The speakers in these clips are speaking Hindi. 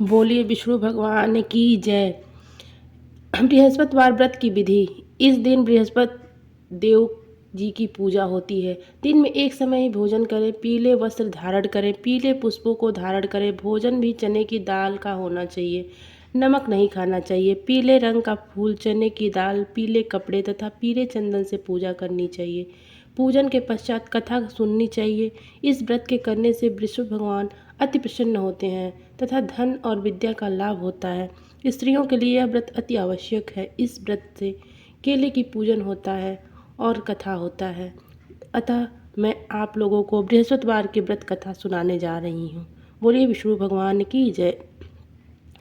बोलिए विष्णु भगवान की जय। बृहस्पतिवार व्रत की विधि। इस दिन बृहस्पति देव जी की पूजा होती है। दिन में एक समय ही भोजन करें, पीले वस्त्र धारण करें, पीले पुष्पों को धारण करें। भोजन भी चने की दाल का होना चाहिए, नमक नहीं खाना चाहिए। पीले रंग का फूल, चने की दाल, पीले कपड़े तथा पीले चंदन से पूजा करनी चाहिए। पूजन के पश्चात कथा सुननी चाहिए। इस व्रत के करने से विष्णु भगवान अति प्रसन्न होते हैं तथा धन और विद्या का लाभ होता है। स्त्रियों के लिए यह व्रत अति आवश्यक है। इस व्रत से केले की पूजन होता है और कथा होता है। अतः मैं आप लोगों को बृहस्पतिवार की व्रत कथा सुनाने जा रही हूँ। बोलिए विष्णु भगवान की जय।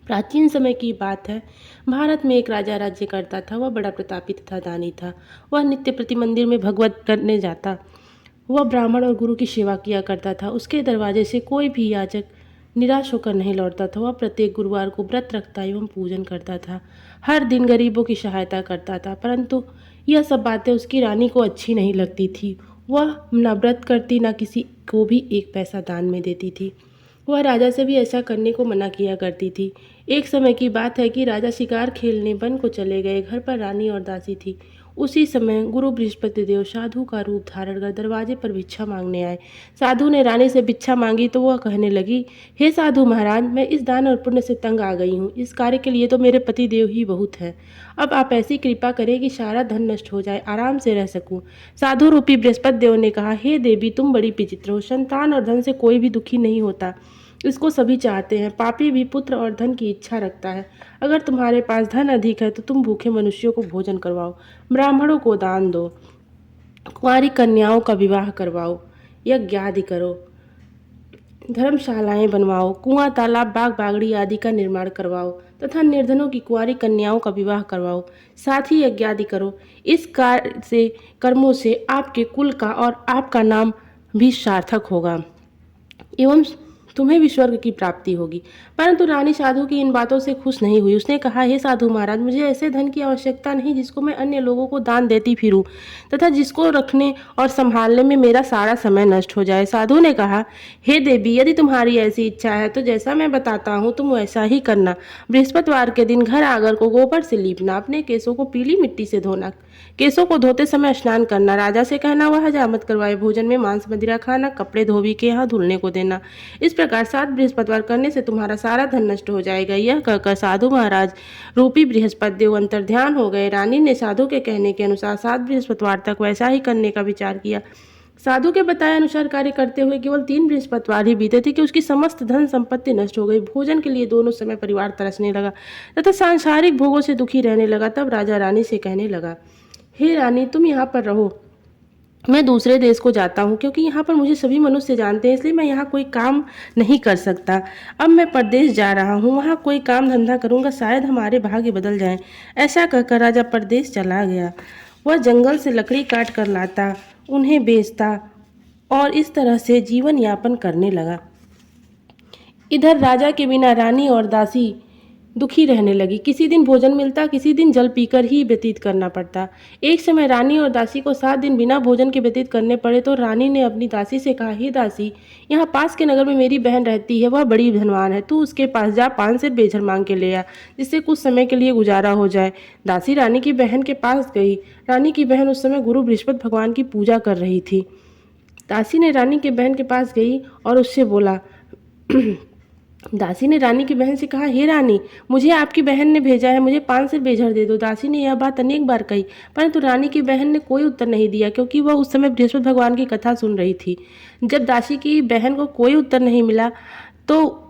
प्राचीन समय की बात है। भारत में एक राजा राज्य करता था। वह बड़ा प्रतापी तथा दानी था। वह नित्य प्रति मंदिर में भगवत करने जाता। वह ब्राह्मण और गुरु की सेवा किया करता था। उसके दरवाजे से कोई भी याचक निराश होकर नहीं लौटता था। वह प्रत्येक गुरुवार को व्रत रखता एवं पूजन करता था। हर दिन गरीबों की सहायता करता था। परंतु यह सब बातें उसकी रानी को अच्छी नहीं लगती थी। वह न व्रत करती, न किसी को भी एक पैसा दान में देती थी। वह राजा से भी ऐसा करने को मना किया करती थी। एक समय की बात है कि राजा शिकार खेलने वन को चले गए। घर पर रानी और दासी थी। उसी समय गुरु बृहस्पति देव साधु का रूप धारण कर दरवाजे पर भिक्षा मांगने आए। साधु ने रानी से भिक्षा मांगी तो वह कहने लगी, हे साधु महाराज, मैं इस दान और पुण्य से तंग आ गई हूँ। इस कार्य के लिए तो मेरे पति देव ही बहुत है। अब आप ऐसी कृपा करें कि सारा धन नष्ट हो जाए, आराम से रह सकूं। साधु रूपी बृहस्पति देव ने कहा, हे देवी, तुम बड़ी विचित्र हो। संतान और धन से कोई भी दुखी नहीं होता, इसको सभी चाहते हैं। पापी भी पुत्र और धन की इच्छा रखता है। अगर तुम्हारे पास धन अधिक है तो तुम भूखे मनुष्यों को भोजन करवाओ, ब्राह्मणों को दान दो, कुंवारी कन्याओं का विवाह करवाओ, यज्ञ आदि करो, धर्मशालाएं बनवाओ, कुआं, तालाब, बाग बागड़ी आदि का निर्माण करवाओ तथा निर्धनों की कुंवारी कन्याओं का विवाह करवाओ। साथ ही यज्ञ आदि करो। इस कार्य से, कर्मों से आपके कुल का और आपका नाम भी सार्थक होगा एवं तुम्हें भी स्वर्ग की प्राप्ति होगी। परंतु रानी साधु की इन बातों से खुश नहीं हुई। उसने कहा, हे साधु महाराज, मुझे ऐसे धन की आवश्यकता नहीं जिसको मैं अन्य लोगों को दान देती फिरूं तथा जिसको रखने और संभालने में मेरा सारा समय नष्ट हो जाए। साधु ने कहा, हे देवी, यदि तुम्हारी ऐसी इच्छा है तो जैसा मैं बताता हूँ तुम वैसा ही करना। बृहस्पतिवार के दिन घर आंगन को गोबर से लीपना, अपने केसों को पीली मिट्टी से धोना, केसों को धोते समय स्नान करना, राजा से कहना वह हजामत करवाए, भोजन में मांस मदिरा खाना, कपड़े धोबी के यहाँ धुलने को देना। इस प्रकार 7 बृहस्पतिवार करने से तुम्हारा सारा धन नष्ट हो जाएगा। यह कहकर साधु महाराज रूपी बृहस्पति देव अंतर्ध्यान हो गए। रानी ने साधु के कहने के अनुसार 7 बृहस्पतिवार तक वैसा ही करने का विचार किया। साधु के बताए अनुसार कार्य करते हुए केवल 3 बृहस्पतिवार ही बीते थे कि उसकी समस्त धन संपत्ति नष्ट हो गई। भोजन के लिए दोनों समय परिवार तरसने लगा तथा सांसारिक भोगों से दुखी रहने लगा। तब राजा रानी से कहने लगा, हे रानी, तुम यहाँ पर रहो, मैं दूसरे देश को जाता हूँ, क्योंकि यहाँ पर मुझे सभी मनुष्य जानते हैं, इसलिए मैं यहाँ कोई काम नहीं कर सकता। अब मैं परदेश जा रहा हूँ, वहाँ कोई काम धंधा करूँगा, शायद हमारे भाग्य बदल जाएं। ऐसा कहकर राजा परदेश चला गया। वह जंगल से लकड़ी काट कर लाता, उन्हें बेचता और इस तरह से जीवन यापन करने लगा। इधर राजा के बिना रानी और दासी दुखी रहने लगी। किसी दिन भोजन मिलता, किसी दिन जल पीकर ही व्यतीत करना पड़ता। एक समय रानी और दासी को 7 दिन बिना भोजन के व्यतीत करने पड़े तो रानी ने अपनी दासी से कहा, हे दासी, यहाँ पास के नगर में मेरी बहन रहती है, वह बड़ी धनवान है, तू उसके पास जा, 5 सेर बेझर मांग के ले आ, जिससे कुछ समय के लिए गुजारा हो जाए। दासी रानी की बहन के पास गई। रानी की बहन उस समय गुरु बृहस्पति भगवान की पूजा कर रही थी। दासी ने रानी के बहन के पास गई और उससे बोला दासी ने रानी की बहन से कहा, हे रानी, मुझे आपकी बहन ने भेजा है, मुझे 5 सेर बेझर दे दो। दासी ने यह बात अनेक बार कही, परंतु रानी की बहन ने कोई उत्तर नहीं दिया, क्योंकि वह उस समय बृहस्पति भगवान की कथा सुन रही थी। जब दासी की बहन को कोई उत्तर नहीं मिला तो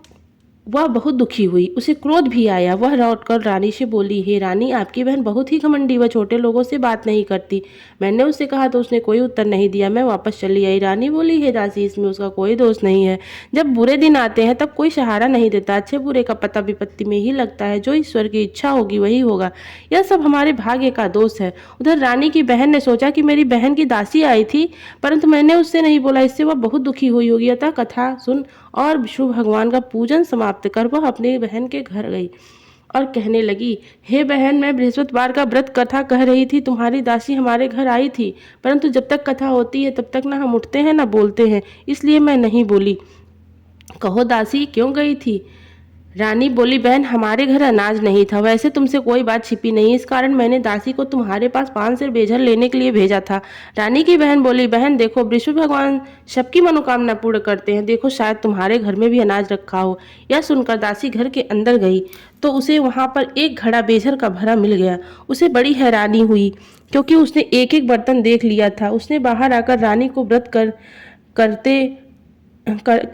वह बहुत दुखी हुई, उसे क्रोध भी आया। वह लौटकर रानी से बोली, हे रानी, आपकी बहन बहुत ही घमंडी, वह छोटे लोगों से बात नहीं करती। मैंने उससे कहा तो उसने कोई उत्तर नहीं दिया, मैं वापस चली आई। रानी बोली, हे दासी, इसमें उसका कोई दोष नहीं है। जब बुरे दिन आते हैं तब कोई सहारा नहीं देता, अच्छे बुरे का पता विपत्ति में ही लगता है। जो ईश्वर की इच्छा होगी वही होगा, यह सब हमारे भाग्य का दोष है। उधर रानी की बहन ने सोचा कि मेरी बहन की दासी आई थी, परंतु मैंने उससे नहीं बोला, इससे वह बहुत दुखी हुई होगी। अतः कथा सुन और विष्णु भगवान का पूजन समाप्त कर वह अपनी बहन के घर गई और कहने लगी, हे बहन, मैं बृहस्पतिवार का व्रत कथा कह रही थी, तुम्हारी दासी हमारे घर आई थी, परंतु जब तक कथा होती है तब तक ना हम उठते हैं ना बोलते हैं, इसलिए मैं नहीं बोली। कहो दासी, क्यों गई थी? रानी बोली, बहन हमारे घर अनाज नहीं था, वैसे तुमसे कोई बात छिपी नहीं, इस कारण मैंने दासी को तुम्हारे पास 5 सेर बेझर लेने के लिए भेजा था। रानी की बहन बोली, बहन देखो विष्णु भगवान सबकी मनोकामना पूर्ण करते हैं, देखो शायद तुम्हारे घर में भी अनाज रखा हो। यह सुनकर दासी घर के अंदर गई तो उसे वहां पर एक घड़ा बेझर का भरा मिल गया। उसे बड़ी हैरानी हुई क्योंकि उसने एक एक बर्तन देख लिया था। उसने बाहर आकर रानी को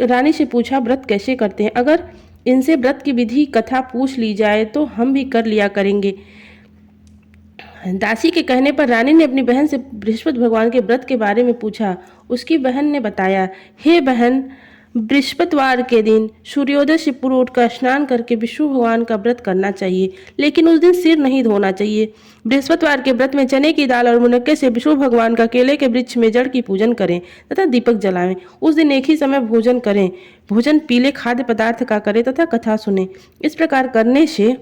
रानी से पूछा, व्रत कैसे करते हैं? अगर इनसे व्रत की विधि कथा पूछ ली जाए तो हम भी कर लिया करेंगे। दासी के कहने पर रानी ने अपनी बहन से बृहस्पति भगवान के व्रत के बारे में पूछा। उसकी बहन ने बताया, हे बहन, बृहस्पतिवार के दिन सूर्योदय से पूर्व उठकर स्नान करके विष्णु भगवान का व्रत करना चाहिए, लेकिन उस दिन सिर नहीं धोना चाहिए। बृहस्पतिवार के व्रत में चने की दाल और मुनक्के से विष्णु भगवान का केले के वृक्ष में जड़ की पूजन करें तथा दीपक जलाएं। उस दिन एक ही समय भोजन करें। भोजन पीले खाद्य पदार्थ का करें तथा कथा सुने। इस प्रकार करने से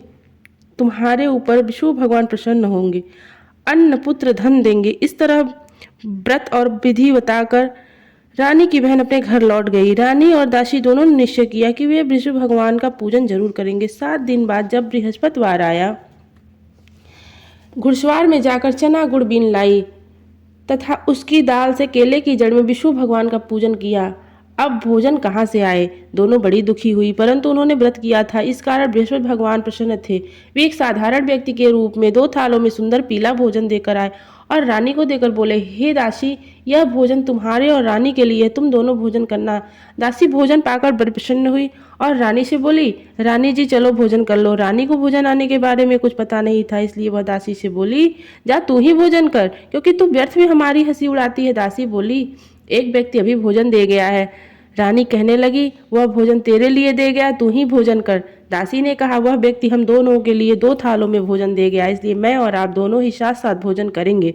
तुम्हारे ऊपर विष्णु भगवान प्रसन्न होंगे, अन्न पुत्र धन देंगे। इस तरह व्रत और विधि बताकर रानी की बहन अपने घर लौट गई। रानी और दासी दोनों ने निश्चय किया कि वे विष्णु भगवान का पूजन जरूर करेंगे। 7 दिन बाद जब बृहस्पतिवार आया, घुड़सवार में जाकर चना गुड़ बीन लाई तथा उसकी दाल से केले की जड़ में विष्णु भगवान का पूजन किया। अब भोजन कहाँ से आए? दोनों बड़ी दुखी हुई, परंतु उन्होंने व्रत किया था, इस कारण बृहस्पति भगवान प्रसन्न थे। वे एक साधारण व्यक्ति के रूप में 2 थालों में सुंदर पीला भोजन देकर आए और रानी को देकर बोले, हे दासी, यह भोजन तुम्हारे और रानी के लिए है, तुम दोनों भोजन करना। दासी भोजन पाकर बड़ी प्रसन्न हुई और रानी से बोली, रानी जी चलो भोजन कर लो। रानी को भोजन आने के बारे में कुछ पता नहीं था, इसलिए वह दासी से बोली, जा तू ही भोजन कर, क्योंकि तू व्यर्थ में हमारी हंसी उड़ाती है। दासी बोली, एक व्यक्ति अभी भोजन दे गया है। रानी कहने लगी, वह भोजन तेरे लिए दे गया, तू ही भोजन कर। दासी ने कहा, वह व्यक्ति हम दोनों के लिए 2 थालों में भोजन दे गया, इसलिए मैं और आप दोनों ही साथ साथ भोजन करेंगे।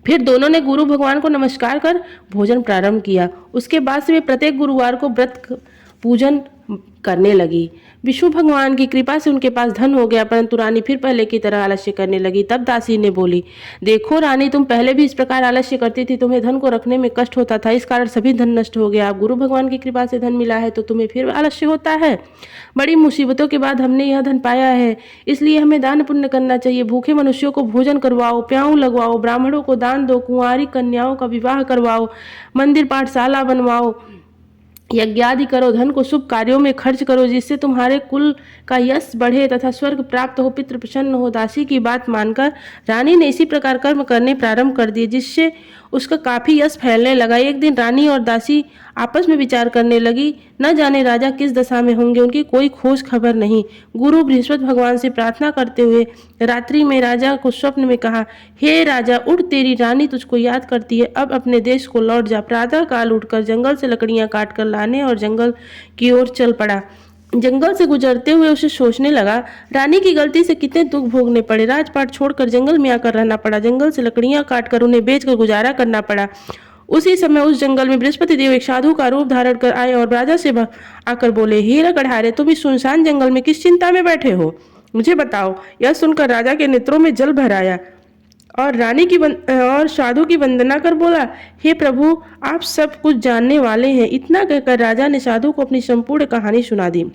फिर दोनों ने गुरु भगवान को नमस्कार कर भोजन प्रारंभ किया। उसके बाद से वे प्रत्येक गुरुवार को व्रत पूजन करने लगी। विष्णु भगवान की कृपा से उनके पास धन हो गया, परंतु रानी फिर पहले की तरह आलस्य करने लगी। तब दासी ने बोली, देखो रानी, तुम पहले भी इस प्रकार आलस्य करती थी, तुम्हें धन को रखने में कष्ट होता था, इस कारण सभी धन नष्ट हो गया। अब गुरु भगवान की कृपा से धन मिला है तो तुम्हें फिर आलस्य होता है। बड़ी मुसीबतों के बाद हमने यह धन पाया है, इसलिए हमें दान पुण्य करना चाहिए। भूखे मनुष्यों को भोजन करवाओ, प्याऊ लगवाओ, ब्राह्मणों को दान दो, कुंवारी कन्याओं का विवाह करवाओ, मंदिर पाठशाला बनवाओ, यज्ञादि करो, धन को शुभ कार्यों में खर्च करो, जिससे तुम्हारे कुल का यश बढ़े तथा स्वर्ग प्राप्त हो, पितृ प्रसन्न हो। दासी की बात मानकर रानी ने इसी प्रकार कर्म करने प्रारंभ कर दिए, जिससे उसका काफी यश फैलने लगा। एक दिन रानी और दासी आपस में विचार करने लगी, न जाने राजा किस दशा में होंगे, उनकी कोई खोज खबर नहीं। गुरु बृहस्पति भगवान से प्रार्थना करते हुए रात्रि में राजा को स्वप्न में कहा, हे राजा, उठ, तेरी रानी तुझको याद करती है, अब अपने देश को लौट जा। प्रातः काल उठकर जंगल से लकड़ियां काट कर लाने और जंगल की ओर चल पड़ा। जंगल से गुजरते हुए उसे सोचने लगा, रानी की गलती से कितने दुख भोगने पड़े। राजपाट छोड़कर जंगल में आकर रहना पड़ा, जंगल से लकड़ियां काटकर उन्हें बेचकर गुजारा करना पड़ा। उसी समय उस जंगल में बृहस्पति देव एक साधु का रूप धारण कर आए और राजा से आकर बोले, हे लकड़हारे, तुम इस सुनसान जंगल में किस चिंता में बैठे हो, मुझे बताओ। यह सुनकर राजा के नेत्रों में जल भर आया और साधु की वंदना कर बोला, हे प्रभु, आप सब कुछ जानने वाले हैं। इतना कहकर राजा ने साधु को अपनी संपूर्ण कहानी सुना दी।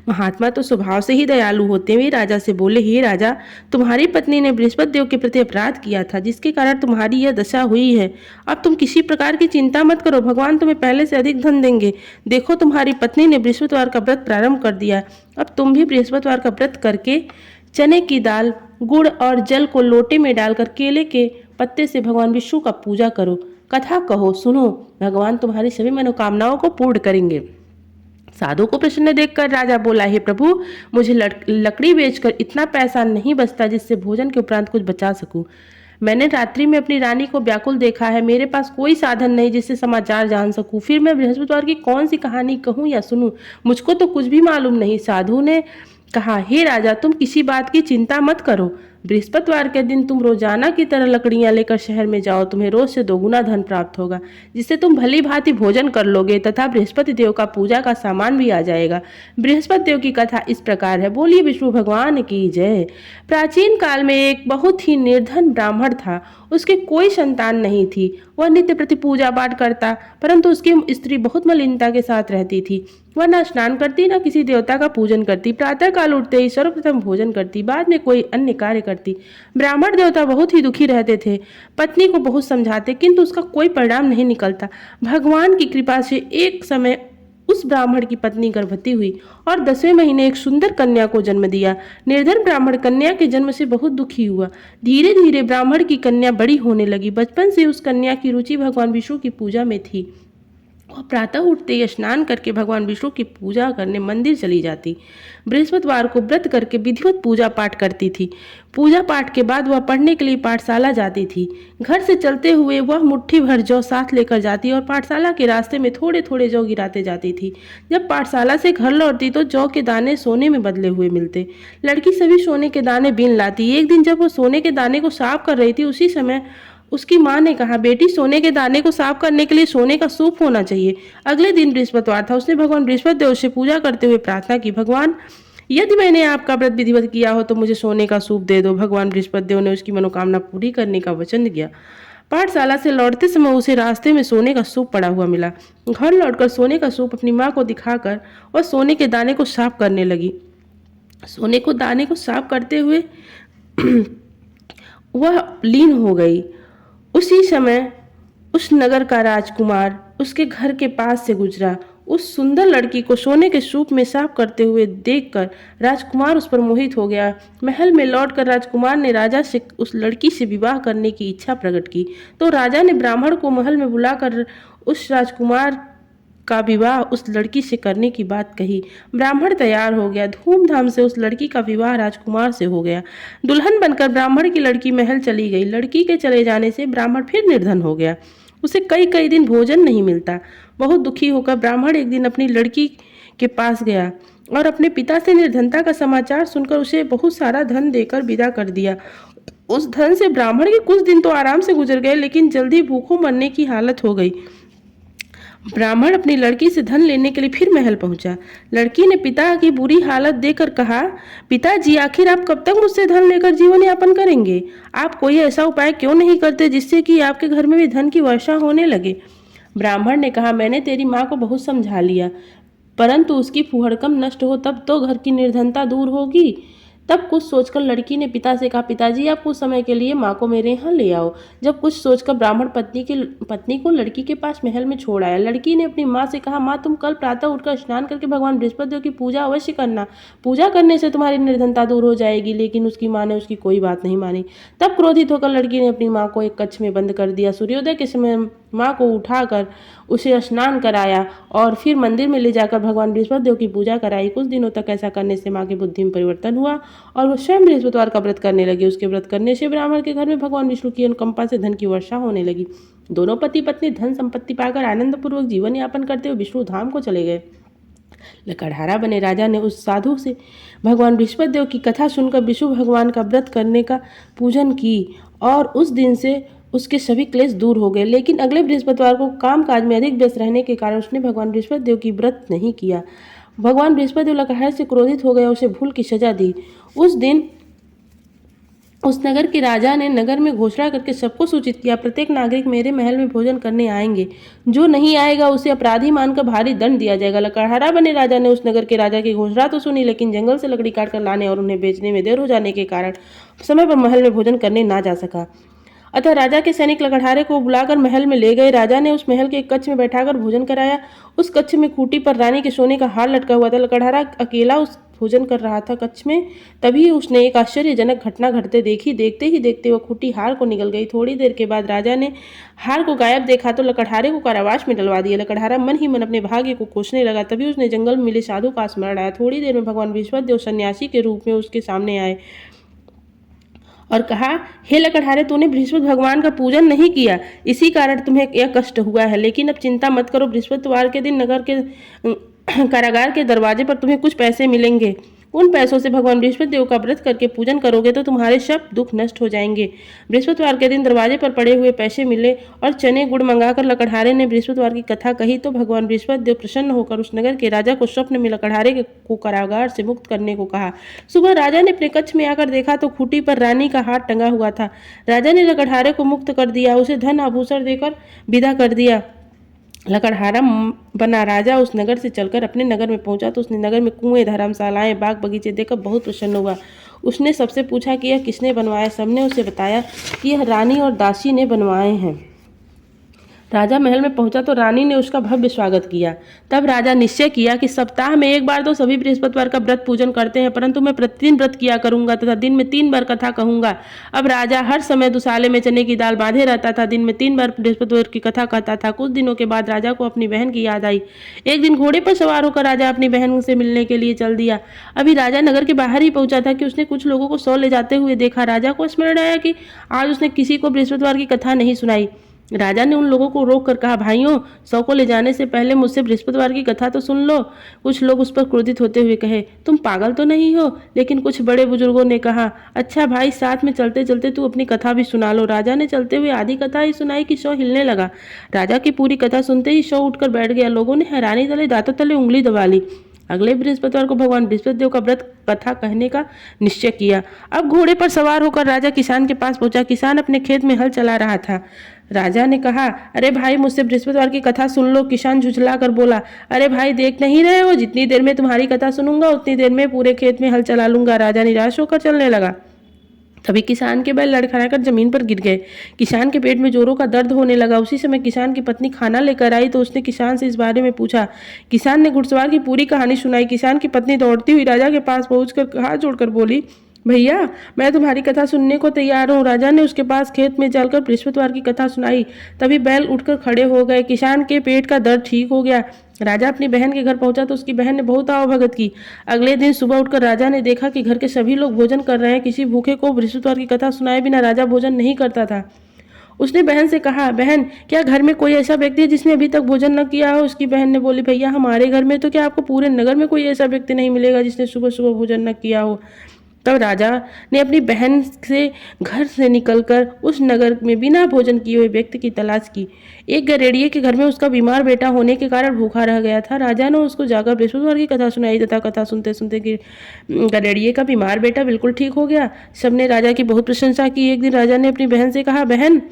महात्मा तो स्वभाव से ही दयालु होते हुए राजा से बोले, हे राजा, तुम्हारी पत्नी ने बृहस्पति देव के प्रति अपराध किया था, जिसके कारण तुम्हारी यह दशा हुई है। अब तुम किसी प्रकार की चिंता मत करो, भगवान तुम्हें पहले से अधिक धन देंगे। देखो, तुम्हारी पत्नी ने बृहस्पतिवार का व्रत प्रारंभ कर दिया। अब तुम भी बृहस्पतिवार का व्रत करके चने की दाल, गुड़ और जल को लोटे में डालकर केले के पत्ते से भगवान विष्णु का पूजा करो, कथा कहो, सुनो, भगवान तुम्हारी सभी मनोकामनाओं को पूर्ण करेंगे। साधु को प्रसन्न देखकर राजा बोला, हे प्रभु, मुझे लकड़ी बेचकर इतना पैसा नहीं बचता जिससे भोजन के उपरांत कुछ बचा सकूं। मैंने रात्रि में अपनी रानी को व्याकुल देखा है, मेरे पास कोई साधन नहीं जिससे समाचार जान सकूं। फिर मैं बृहस्पतिवार की कौन सी कहानी कहूं या सुनूं, मुझको तो कुछ भी मालूम नहीं। साधु ने कहा, हे राजा, तुम किसी बात की चिंता मत करो। बृहस्पतिवार के दिन तुम रोजाना की तरह लकड़ियां लेकर शहर में जाओ, तुम्हें रोज से 2 गुना धन प्राप्त होगा, जिससे तुम भली भांति भोजन कर लोगे तथा बृहस्पति देव का पूजा का सामान भी आ जाएगा। बृहस्पति देव की कथा इस प्रकार है। बोलिए विष्णु भगवान की जय। प्राचीन काल में एक बहुत ही निर्धन ब्राह्मण था। उसके कोई संतान नहीं थी। वह नित्य प्रति पूजा पाठ करता, परंतु उसकी स्त्री बहुत मलिनता के साथ रहती थी। वह न स्नान करती न किसी देवता का पूजन करती। प्रातः काल उठते ही सर्वप्रथम भोजन करती, बाद में कोई अन्य कार्य करती। ब्राह्मण देवता बहुत ही दुखी रहते थे। पत्नी को बहुत समझाते किंतु उसका कोई परिणाम नहीं निकलता। भगवान की कृपा से एक समय उस ब्राह्मण की पत्नी गर्भवती हुई और 10वें महीने एक सुंदर कन्या को जन्म दिया। निर्धन ब्राह्मण कन्या के जन्म से बहुत दुखी हुआ। धीरे धीरे ब्राह्मण की कन्या बड़ी होने लगी। बचपन से उस कन्या की रुचि भगवान विष्णु की पूजा में थी। वह प्रातः उठते ही स्नान करके भगवान विष्णु की पूजा करने मंदिर चली जाती। बृहस्पतिवार को व्रत करके विधिवत पूजा पाठ करती थी। पूजा पाठ के बाद वह पढ़ने के लिए पाठशाला जाती थी। घर से चलते हुए वह मुट्ठी भर जौ साथ लेकर जाती और पाठशाला के रास्ते में थोड़े थोड़े जौ गिराते जाती थी। जब पाठशाला से घर लौटती तो जौ के दाने सोने में बदले हुए मिलते। लड़की सभी सोने के दाने बीन लाती। एक दिन जब वो सोने के दाने को साफ कर रही थी, उसी समय उसकी माँ ने कहा, बेटी, सोने के दाने को साफ करने के लिए सोने का सूप होना चाहिए। अगले दिन बृहस्पतिवार था। उसने भगवान बृहस्पति देव से पूजा करते हुए प्रार्थना की, भगवान, यदि मैंने आपका व्रत विधिवत किया हो तो मुझे सोने का सूप दे दो। भगवान बृहस्पति देव ने उसकी मनोकामना पूरी करने का वचन दिया। पाठशाला से लौटते समय उसे रास्ते में सोने का सूप पड़ा हुआ मिला। घर लौटकर सोने का सूप अपनी माँ को दिखाकर वह सोने के दाने को साफ करने लगी। सोने को दाने को साफ करते हुए वह लीन हो गई। उसी समय उस नगर का राजकुमार उसके घर के पास से गुजरा। उस सुंदर लड़की को सोने के सूप में साफ करते हुए देखकर राजकुमार उस पर मोहित हो गया। महल में लौटकर राजकुमार ने राजा से उस लड़की से विवाह करने की इच्छा प्रकट की। तो राजा ने ब्राह्मण को महल में बुलाकर उस राजकुमार का विवाह उस लड़की से करने की बात कही। ब्राह्मण तैयार हो गया। धूमधाम से उस लड़की का विवाह राजकुमार से हो गया। दुल्हन बनकर ब्राह्मण की लड़की महल चली गई। लड़की के चले जाने से ब्राह्मण फिर निर्धन हो गया। उसे कई कई दिन भोजन नहीं मिलता। बहुत दुखी होकर ब्राह्मण एक दिन अपनी लड़की के पास गया और अपने पिता से निर्धनता का समाचार सुनकर उसे बहुत सारा धन देकर विदा कर दिया। उस धन से ब्राह्मण के कुछ दिन तो आराम से गुजर गए, लेकिन जल्दी भूखों मरने की हालत हो गई। ब्राह्मण अपनी लड़की से धन लेने के लिए फिर महल पहुंचा। लड़की ने पिता की बुरी हालत देखकर कहा, पिताजी, आखिर आप कब तक मुझसे धन लेकर जीवन यापन करेंगे? आप कोई ऐसा उपाय क्यों नहीं करते जिससे कि आपके घर में भी धन की वर्षा होने लगे? ब्राह्मण ने कहा, मैंने तेरी माँ को बहुत समझा लिया, परंतु उसकी फुहड़कम नष्ट हो तब तो घर की निर्धनता दूर होगी। तब कुछ सोचकर लड़की ने पिता से कहा, पिताजी, आप कुछ समय के लिए माँ को मेरे यहाँ ले आओ। जब कुछ सोचकर ब्राह्मण पत्नी को लड़की के पास महल में छोड़ आया। लड़की ने अपनी माँ से कहा, माँ, तुम कल प्रातः उठकर स्नान करके भगवान बृहस्पति देव की पूजा अवश्य करना। पूजा करने से तुम्हारी निर्धनता दूर हो जाएगी। लेकिन उसकी माँ ने उसकी कोई बात नहीं मानी। तब क्रोधित होकर लड़की ने अपनी माँ को एक कक्ष में बंद कर दिया। सूर्योदय के समय माँ को उठाकर उसे स्नान कराया और फिर मंदिर में ले जाकर भगवान बृहस्पति देव की पूजा कराई। कुछ दिनों तक ऐसा करने से माँ की बुद्धि में परिवर्तन हुआ और वो स्वयं बृहस्पतिवार का व्रत करने लगी। उसके व्रत करने से ब्राह्मण के घर में भगवान विष्णु की अनुकंपा से धन की वर्षा होने लगी। दोनों पति पत्नी धन संपत्ति पाकर आनंद पूर्वक जीवन यापन करते हुए विष्णु धाम को चले गए। लकड़हारा बने राजा ने उस साधु से भगवान बृहस्पति देव की कथा सुनकर विष्णु भगवान का व्रत करने का पूजन की और उस दिन से उसके सभी क्लेश दूर हो गए। लेकिन अगले बृहस्पतिवार को काम काज में अधिक व्यस्त रहने के कारण उसने भगवान बृहस्पति देव की व्रत नहीं किया। भगवान बृहस्पति देव लकड़हारे से क्रोधित हो गए और उसे भूल की सजा दी। उस दिन उस नगर के राजा ने नगर में घोषणा करके सबको सूचित किया, प्रत्येक नागरिक मेरे महल में भोजन करने आएंगे। जो नहीं आएगा उसे अपराधी मानकर भारी दंड दिया जाएगा। लकड़हारा बने राजा ने उस नगर के राजा की घोषणा तो सुनी, लेकिन जंगल से लकड़ी काटकर लाने और उन्हें बेचने में देर हो जाने के कारण समय पर महल में भोजन करने ना जा सका। अतः राजा के सैनिक लकड़हारे को बुलाकर महल में ले गए। राजा ने उस महल के एक कक्ष में बैठाकर भोजन कराया। उस कक्ष में खूंटी पर रानी के सोने का हार लटका हुआ था। लकड़हारा अकेला उस भोजन कर रहा था कक्ष में। तभी उसने एक आश्चर्यजनक घटना घटते देखी। देखते ही देखते वह खूंटी हार को निगल गई। थोड़ी देर के बाद राजा ने हार को गायब देखा तो लकड़हारे को कारावास में डलवा दिया। लकड़हारा मन ही मन अपने भाग्य को कोसने लगा। तभी उसने जंगल में मिले साधु का स्मरण आया। थोड़ी देर में भगवान बृहस्पति देव सन्यासी के रूप में उसके सामने आए और कहा, हे लकड़हारे, तूने बृहस्पति भगवान का पूजन नहीं किया, इसी कारण तुम्हें यह कष्ट हुआ है। लेकिन अब चिंता मत करो, बृहस्पतिवार के दिन नगर के कारागार के दरवाजे पर तुम्हें कुछ पैसे मिलेंगे। उन पैसों से भगवान बृहस्पति देव का व्रत करके पूजन करोगे तो तुम्हारे सब दुख नष्ट हो जाएंगे। बृहस्पतिवार के दिन दरवाजे पर पड़े हुए पैसे मिले और चने गुड़ मंगाकर लकड़हारे ने बृहस्पतिवार की कथा कही तो भगवान बृहस्पति देव प्रसन्न होकर उस नगर के राजा को स्वप्न में लकड़हारे को कारागार से मुक्त करने को कहा। सुबह राजा ने अपने कक्ष में आकर देखा तो खूंटी पर रानी का हार टंगा हुआ था। राजा ने लकड़हारे को मुक्त कर दिया, उसे धन आभूषण देकर विदा कर दिया। लकड़हारा बना राजा उस नगर से चलकर अपने नगर में पहुंचा तो उसने नगर में कुएं, धर्मशालाएं, बाग बगीचे देखकर बहुत प्रसन्न हुआ। उसने सबसे पूछा कि यह किसने बनवाया। सबने उसे बताया कि यह रानी और दासी ने बनवाए हैं। राजा महल में पहुंचा तो रानी ने उसका भव्य स्वागत किया। तब राजा निश्चय किया कि सप्ताह में एक बार तो सभी बृहस्पतिवार का व्रत पूजन करते हैं, परंतु मैं प्रतिदिन व्रत किया करूंगा तथा दिन में 3 बार कथा कहूंगा। अब राजा हर समय दुसाले में चने की दाल बांधे रहता था, दिन में 3 बार बृहस्पतिवार की कथा कहता था। कुछ दिनों के बाद राजा को अपनी बहन की याद आई। एक दिन घोड़े पर सवार होकर राजा अपनी बहन से मिलने के लिए चल दिया। अभी राजा नगर के बाहर ही पहुंचा था कि उसने कुछ लोगों को सौ ले जाते हुए देखा। राजा को स्मरण आया कि आज उसने किसी को बृहस्पतिवार की कथा नहीं सुनाई। राजा ने उन लोगों को रोक कर कहा, भाइयों, 100 को ले जाने से पहले मुझसे बृहस्पतिवार की कथा तो सुन लो। कुछ लोग उस पर क्रोधित होते हुए कहे, तुम पागल तो नहीं हो? लेकिन कुछ बड़े बुजुर्गों ने कहा, अच्छा भाई, साथ में चलते चलते तू अपनी कथा भी सुना लो। राजा ने चलते हुए आधी कथा ही सुनाई कि शव हिलने लगा। राजा की पूरी कथा सुनते ही शव उठकर बैठ गया। लोगों ने हैरानी तले दांतों तले उंगली दबा ली। अगले बृहस्पतिवार को भगवान बृहस्पति देव का व्रत कथा कहने का निश्चय किया। अब घोड़े पर सवार होकर राजा किसान के पास पहुंचा। किसान अपने खेत में हल चला रहा था। राजा ने कहा, अरे भाई, मुझसे बृहस्पतिवार की कथा सुन लो। किसान झुझला कर बोला, अरे भाई, देख नहीं रहे हो, जितनी देर में तुम्हारी कथा सुनूंगा उतनी देर में पूरे खेत में हल चला लूंगा। राजा निराश होकर चलने लगा। तभी किसान के बैल लड़खड़ाकर जमीन पर गिर गए। किसान के पेट में जोरों का दर्द होने लगा। उसी समय किसान की पत्नी खाना लेकर आई तो उसने किसान से इस बारे में पूछा। किसान ने घुड़सवार की पूरी कहानी सुनाई। किसान की पत्नी दौड़ती हुई राजा के पास पहुंचकर हाथ जोड़कर बोली, भैया, मैं तुम्हारी कथा सुनने को तैयार हूँ। राजा ने उसके पास खेत में चलकर बृहस्पतिवार की कथा सुनाई। तभी बैल उठकर खड़े हो गए। किसान के पेट का दर्द ठीक हो गया। राजा अपनी बहन के घर पहुंचा तो उसकी बहन ने बहुत आवभगत की। अगले दिन सुबह उठकर राजा ने देखा कि घर के सभी लोग भोजन कर रहे हैं। किसी भूखे को बृहस्पतिवार की कथा सुनाए बिना राजा भोजन नहीं करता था। उसने बहन से कहा, बहन, क्या घर में कोई ऐसा व्यक्ति है जिसने अभी तक भोजन न किया हो? उसकी बहन ने बोली, भैया, हमारे घर में तो क्या आपको पूरे नगर में कोई ऐसा व्यक्ति नहीं मिलेगा जिसने सुबह सुबह भोजन न किया हो। तब राजा ने अपनी बहन से घर से निकलकर उस नगर में बिना भोजन किए हुए व्यक्ति की तलाश की। एक गरेड़िए के घर में उसका बीमार बेटा होने के कारण भूखा रह गया था। राजा ने उसको जाकर बृहस्पतिवार की कथा सुनाई तथा कथा सुनते सुनते कि गरेड़िए का बीमार बेटा बिल्कुल ठीक हो गया। सबने राजा की बहुत प्रशंसा की। एक दिन राजा ने अपनी बहन से कहा, बहन,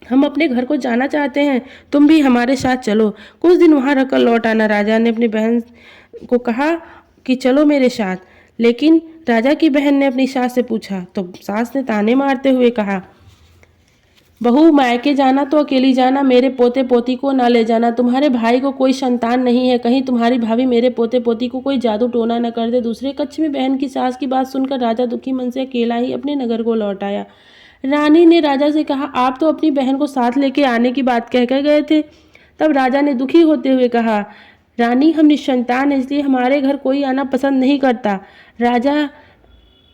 हम अपने घर को जाना चाहते हैं, तुम भी हमारे साथ चलो, कुछ दिन वहां रहकर लौट आना। राजा ने अपनी बहन को कहा कि चलो मेरे साथ। लेकिन राजा की बहन ने अपनी सास से पूछा तो सास ने ताने मारते हुए कहा, बहू, मायके जाना तो अकेली जाना, मेरे पोते पोती को ना ले जाना। तुम्हारे भाई को कोई संतान नहीं है, कहीं तुम्हारी भाभी मेरे पोते पोती को कोई जादू टोना न कर दे। दूसरे कक्ष में बहन की सास की बात सुनकर राजा दुखी मन से अकेला ही अपने नगर को लौट आया। रानी ने राजा से कहा, आप तो अपनी बहन को साथ लेके आने की बात कह कर गए थे। तब राजा ने दुखी होते हुए कहा, रानी, हम निसंतान हैं, इसलिए हमारे घर कोई आना पसंद नहीं करता।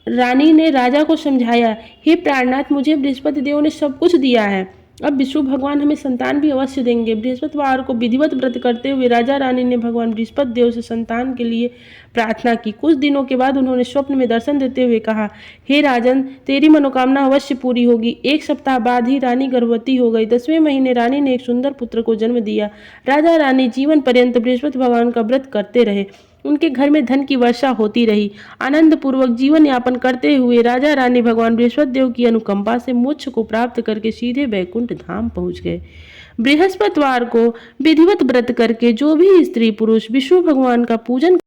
रानी ने राजा को समझाया, हे प्राणनाथ, मुझे बृहस्पति देव ने सब कुछ दिया है, अब विष्णु भगवान हमें संतान भी अवश्य देंगे। बृहस्पतिवार को विधिवत व्रत करते हुए राजा रानी ने भगवान बृहस्पति देव से संतान के लिए प्रार्थना की। कुछ दिनों के बाद उन्होंने स्वप्न में दर्शन देते हुए कहा, हे राजन, तेरी मनोकामना अवश्य पूरी होगी। 1 सप्ताह बाद ही रानी गर्भवती हो गई। 10वें महीने रानी ने एक सुंदर पुत्र को जन्म दिया। राजा रानी जीवन पर्यंत बृहस्पति भगवान का व्रत करते रहे। उनके घर में धन की वर्षा होती रही। आनंद पूर्वक जीवन यापन करते हुए राजा रानी भगवान बृहस्पति देव की अनुकंपा से मोक्ष को प्राप्त करके सीधे वैकुंठ धाम पहुंच गए। बृहस्पतिवार को विधिवत व्रत करके जो भी स्त्री पुरुष विष्णु भगवान का पूजन